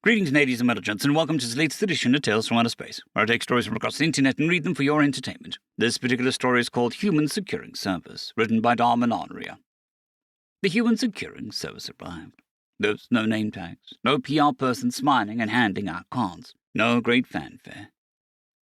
Greetings, ladies and gents, and welcome to this latest edition of Tales from Outer Space, where I take stories from across the internet and read them for your entertainment. This particular story is called Securing Service, written by Darmanarya. The human securing service arrived. There's no name tags, no PR person smiling and handing out cards, no great fanfare.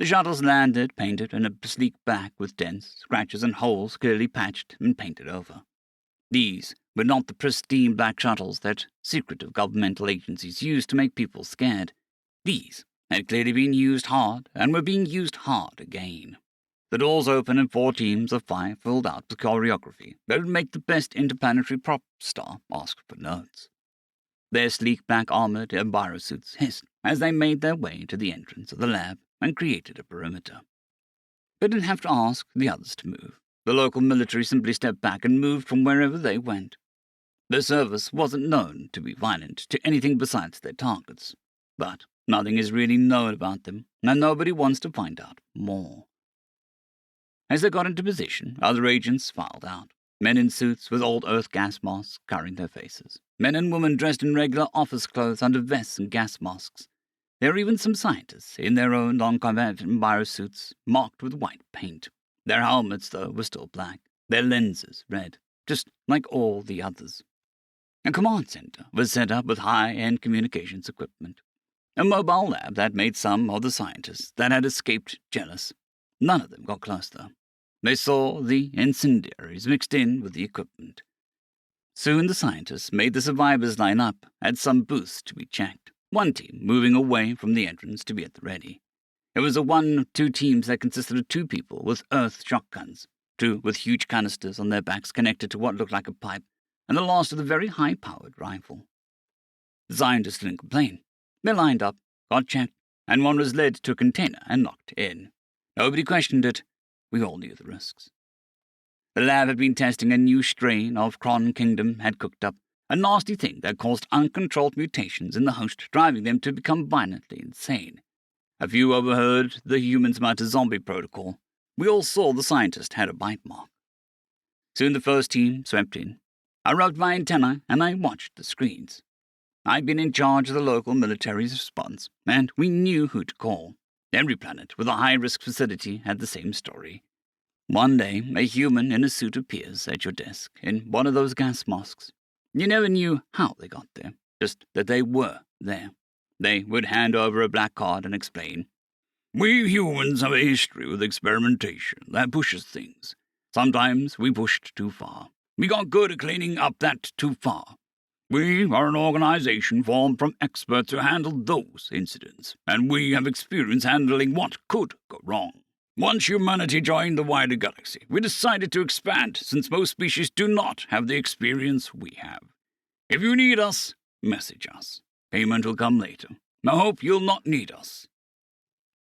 The shuttles landed, painted in a sleek black with dents, scratches, and holes clearly patched and painted over. These were not the pristine black shuttles that secretive governmental agencies use to make people scared. These had clearly been used hard and were being used hard again. The doors opened and 4 teams of 5 filled out the choreography that would make the best interplanetary prop star ask for notes. Their sleek black armored envirosuits hissed as they made their way to the entrance of the lab and created a perimeter. They didn't have to ask the others to move. The local military simply stepped back and moved from wherever they went. The service wasn't known to be violent to anything besides their targets, but nothing is really known about them, and nobody wants to find out more. As they got into position, other agents filed out, men in suits with old Earth gas masks covering their faces, men and women dressed in regular office clothes under vests and gas masks. There were even some scientists in their own long-combat envirosuits marked with white paint. Their helmets, though, were still black, their lenses red, just like all the others. A command center was set up with high-end communications equipment. A mobile lab that made some of the scientists that had escaped jealous. None of them got close, though. They saw the incendiaries mixed in with the equipment. Soon the scientists made the survivors line up at some booths to be checked, one team moving away from the entrance to be at the ready. It was a 1 of 2 teams that consisted of 2 people with earth shotguns, 2 with huge canisters on their backs connected to what looked like a pipe, and the last with a very high-powered rifle. The scientists didn't complain. They lined up, got checked, and one was led to a container and locked in. Nobody questioned it. We all knew the risks. The lab had been testing a new strain of Cron Kingdom had cooked up, a nasty thing that caused uncontrolled mutations in the host, driving them to become violently insane. A few overheard the humans mutter zombie protocol. We all saw the scientist had a bite mark. Soon the first team swept in. I rubbed my antennae and I watched the screens. I'd been in charge of the local military's response, and we knew who to call. Every planet with a high-risk facility had the same story. One day, a human in a suit appears at your desk in one of those gas masks. You never knew how they got there, just that they were there. They would hand over a black card and explain, "We humans have a history with experimentation that pushes things. Sometimes we pushed too far. We got good at cleaning up that too far. We are an organization formed from experts who handled those incidents, and we have experience handling what could go wrong. Once humanity joined the wider galaxy, we decided to expand, since most species do not have the experience we have. If you need us, message us. Payment will come later. I hope you'll not need us."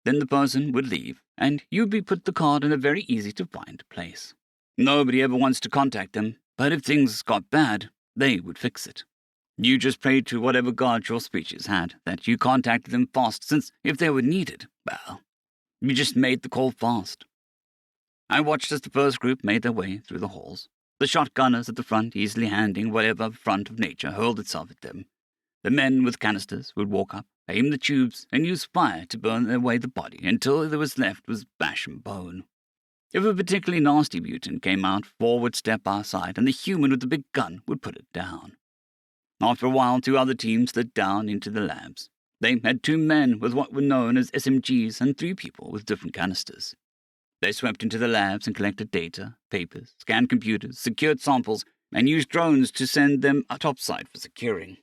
Then the person would leave, and you'd be put the card in a very easy-to-find place. Nobody ever wants to contact them, but if things got bad, they would fix it. You just prayed to whatever god your species had that you contacted them fast, since if they were needed, well, you just made the call fast. I watched as the first group made their way through the halls, the shotgunners at the front easily handing whatever front of nature hurled itself at them. The men with canisters would walk up, aim the tubes, and use fire to burn away the body until there was left was bash and bone. If a particularly nasty mutant came out, 4 would step outside, and the human with the big gun would put it down. After a while, 2 other teams slid down into the labs. They had 2 men with what were known as SMGs and 3 people with different canisters. They swept into the labs and collected data, papers, scanned computers, secured samples, and used drones to send them topside for securing.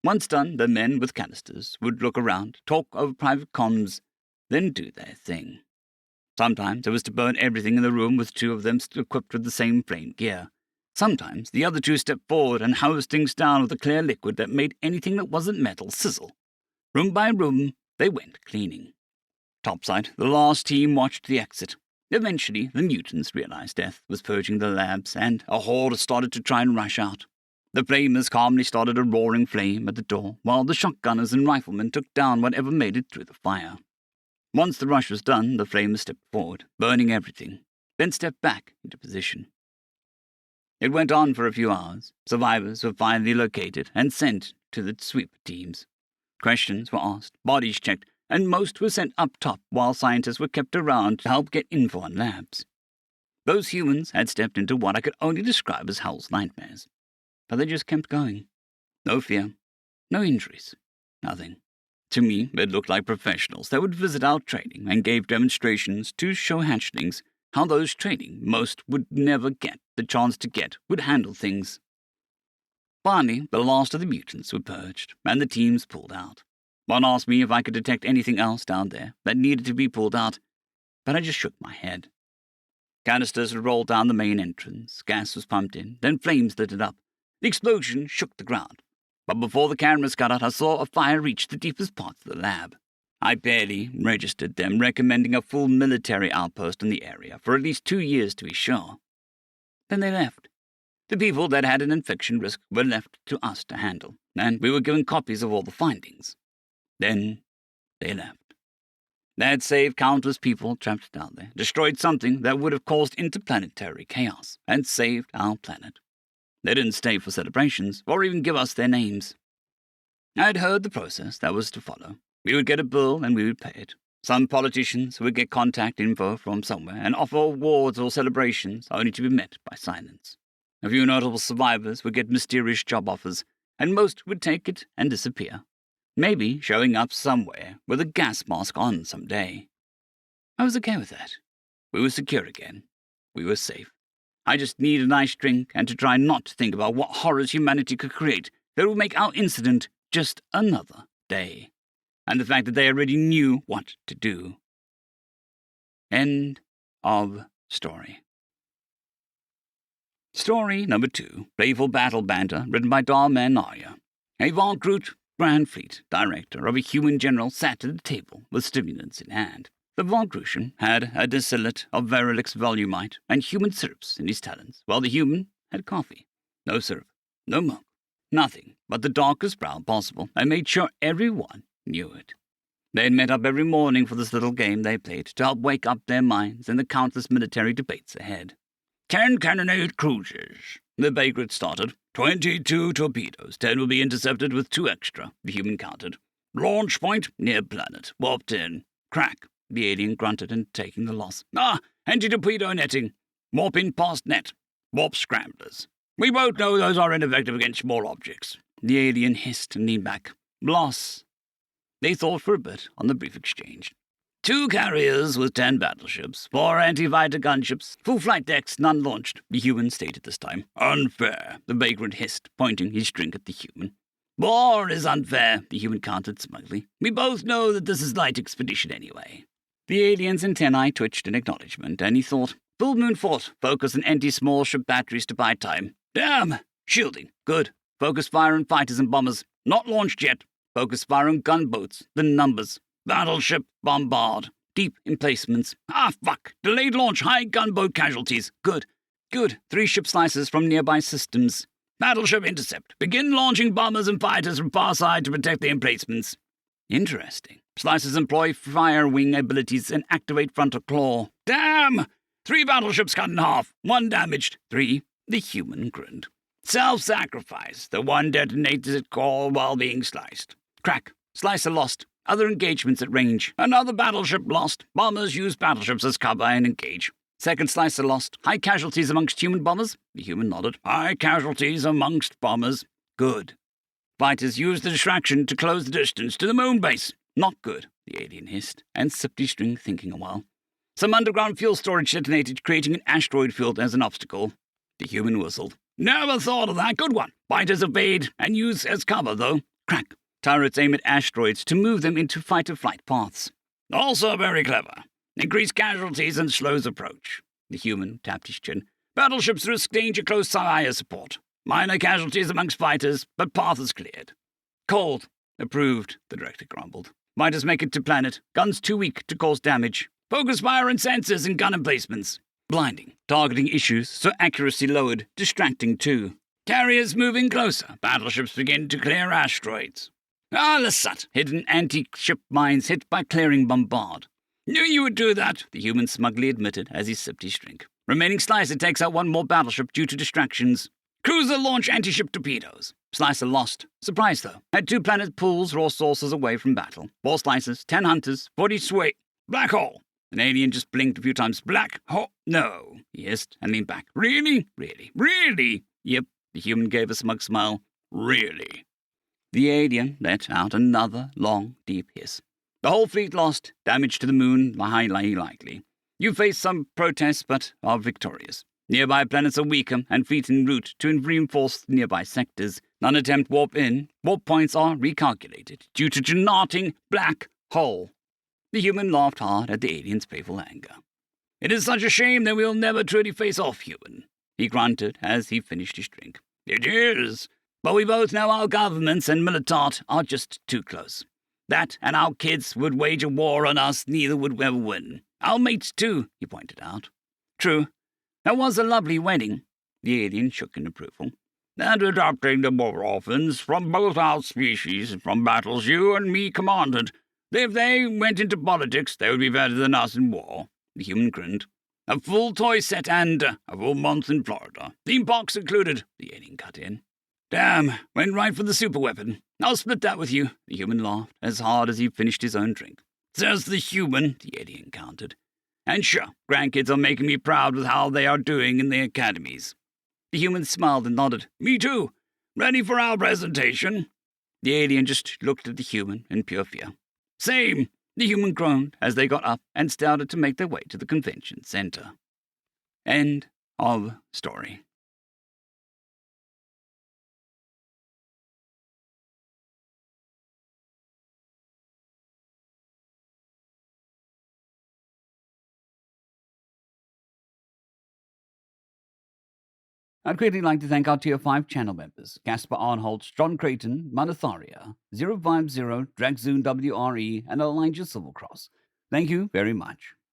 Once done, the men with canisters would look around, talk over private comms, then do their thing. Sometimes it was to burn everything in the room with 2 of them equipped with the same flame gear. Sometimes the other 2 stepped forward and hosed things down with a clear liquid that made anything that wasn't metal sizzle. Room by room, they went cleaning. Topside, the last team watched the exit. Eventually, the mutants realized death was purging the labs, and a horde started to try and rush out. The flamers calmly started a roaring flame at the door, while the shotgunners and riflemen took down whatever made it through the fire. Once the rush was done, the flamers stepped forward, burning everything, then stepped back into position. It went on for a few hours. Survivors were finally located and sent to the sweep teams. Questions were asked, bodies checked, and most were sent up top while scientists were kept around to help get info on labs. Those humans had stepped into what I could only describe as hell's nightmares. But they just kept going. No fear, no injuries, nothing. To me, it looked like professionals that would visit our training and gave demonstrations to show hatchlings how those training most would never get the chance to get would handle things. Finally, the last of the mutants were purged, and the teams pulled out. One asked me if I could detect anything else down there that needed to be pulled out, but I just shook my head. Canisters would roll down the main entrance, gas was pumped in, then flames lit it up. The explosion shook the ground, but before the cameras got out, I saw a fire reach the deepest parts of the lab. I barely registered them recommending a full military outpost in the area for at least 2 years to be sure. Then they left. The people that had an infection risk were left to us to handle, and we were given copies of all the findings. Then they left. They had saved countless people trapped down there, destroyed something that would have caused interplanetary chaos, and saved our planet. They didn't stay for celebrations, or even give us their names. I had heard the process that was to follow. We would get a bill and we would pay it. Some politicians would get contact info from somewhere and offer awards or celebrations only to be met by silence. A few notable survivors would get mysterious job offers, and most would take it and disappear, maybe showing up somewhere with a gas mask on someday. I was okay with that. We were secure again. We were safe. I just needed a nice drink and to try not to think about what horrors humanity could create that would make our incident just another day, and the fact that they already knew what to do. End of story. Story number 2, Playful Battle Banter, written by Darmanarya. A Von Groot, Grand Fleet director of a human general, sat at the table with stimulants in hand. The Von Grutian had a distillate of Verilix volumite and human syrups in his talons, while the human had coffee. No syrup, no milk, nothing but the darkest brown possible, and made sure everyone knew it. They had met up every morning for this little game they played to help wake up their minds in the countless military debates ahead. 10 cannonade cruisers, the Bagrid started. 22 torpedoes, 10 will be intercepted with 2 extra, the human counted. Launch point, near planet, warped in. Crack, the alien grunted and taking the loss. Anti-torpedo netting. Warp in past net. Warp scramblers. We both know those are ineffective against small objects. The alien hissed and leaned back. Loss. They thought for a bit on the brief exchange. 2 carriers with 10 battleships, 4 anti-fighter gunships, full flight decks, none launched, the human stated this time. Unfair, the vagrant hissed, pointing his drink at the human. War is unfair, the human countered smugly. We both know that this is light expedition anyway. The alien's antennae twitched in acknowledgement, and he thought, Full moon fort, focus on anti-small ship batteries to buy time. Damn! Shielding, good. Focus fire on fighters and bombers, not launched yet. Focus fire on gunboats, the numbers. Battleship bombard, deep emplacements. Fuck! Delayed launch, high gunboat casualties. Good. 3 ship slices from nearby systems. Battleship intercept. Begin launching bombers and fighters from far side to protect the emplacements. Interesting. Slices employ fire wing abilities and activate frontal claw. Damn! 3 battleships cut in half. 1 damaged. 3. The human grinned. Self-sacrifice. The one detonates its core while being sliced. Crack. Slicer lost. Other engagements at range. Another battleship lost. Bombers use battleships as cover and engage. Second slicer lost. High casualties amongst human bombers? The human nodded. High casualties amongst bombers. Good. Fighters used the distraction to close the distance to the moon base. Not good, the alien hissed, and sipped his drink, thinking a while. Some underground fuel storage detonated, creating an asteroid field as an obstacle. The human whistled. Never thought of that. Good one. Fighters evade and use as cover, though. Crack. Turrets aim at asteroids to move them into fight-or-flight paths. Also very clever. Increase casualties and slows approach. The human tapped his chin. Battleships risk danger close fire support. Minor casualties amongst fighters, but path is cleared. Cold. Approved, the director grumbled. Fighters make it to planet. Guns too weak to cause damage. Focus fire and sensors in gun emplacements. Blinding. Targeting issues, so accuracy lowered. Distracting too. Carriers moving closer. Battleships begin to clear asteroids. Lasat. Hidden anti-ship mines hit by clearing bombard. Knew you would do that, the human smugly admitted as he sipped his drink. Remaining slicer takes out 1 more battleship due to distractions. Cruiser launch anti-ship torpedoes. Slicer lost. Surprised, though. Had 2 planet pools raw sources away from battle. 4 slicers, 10 hunters, 40 sway. Black hole. An alien just blinked a few times. Black hole? No, he hissed and leaned back. Really? Really? Really? Yep, the human gave a smug smile. Really? The alien let out another long, deep hiss. The whole fleet lost. Damage to the moon, highly likely. You face some protests, but are victorious. Nearby planets are weaker and fleet en route to reinforce nearby sectors. None attempt warp in. Warp points are recalculated due to genoting black hole. The human laughed hard at the alien's playful anger. It is such a shame that we'll never truly face off, human, he grunted as he finished his drink. It is, but we both know our governments and militant are just too close. That and our kids would wage a war on us, neither would ever win. Our mates, too, he pointed out. True. That was a lovely wedding. The alien shook in approval. And adopting the more orphans from both our species from battles you and me commanded. If they went into politics, they would be better than us in war. The human grinned. A full toy set and a full month in Florida. Theme parks included, the alien cut in. Damn, went right for the superweapon. I'll split that with you, the human laughed, as hard as he finished his own drink. Says the human, the alien countered. And sure, grandkids are making me proud with how they are doing in the academies. The human smiled and nodded. Me too. Ready for our presentation? The alien just looked at the human in pure fear. Same, the human groaned as they got up and started to make their way to the convention center. End of story. I'd greatly like to thank our Tier 5 channel members, Caspar Arnholtz, John Creighton, Manatharia, 050, Dragzoon WRE, and Elijah Silvercross. Thank you very much.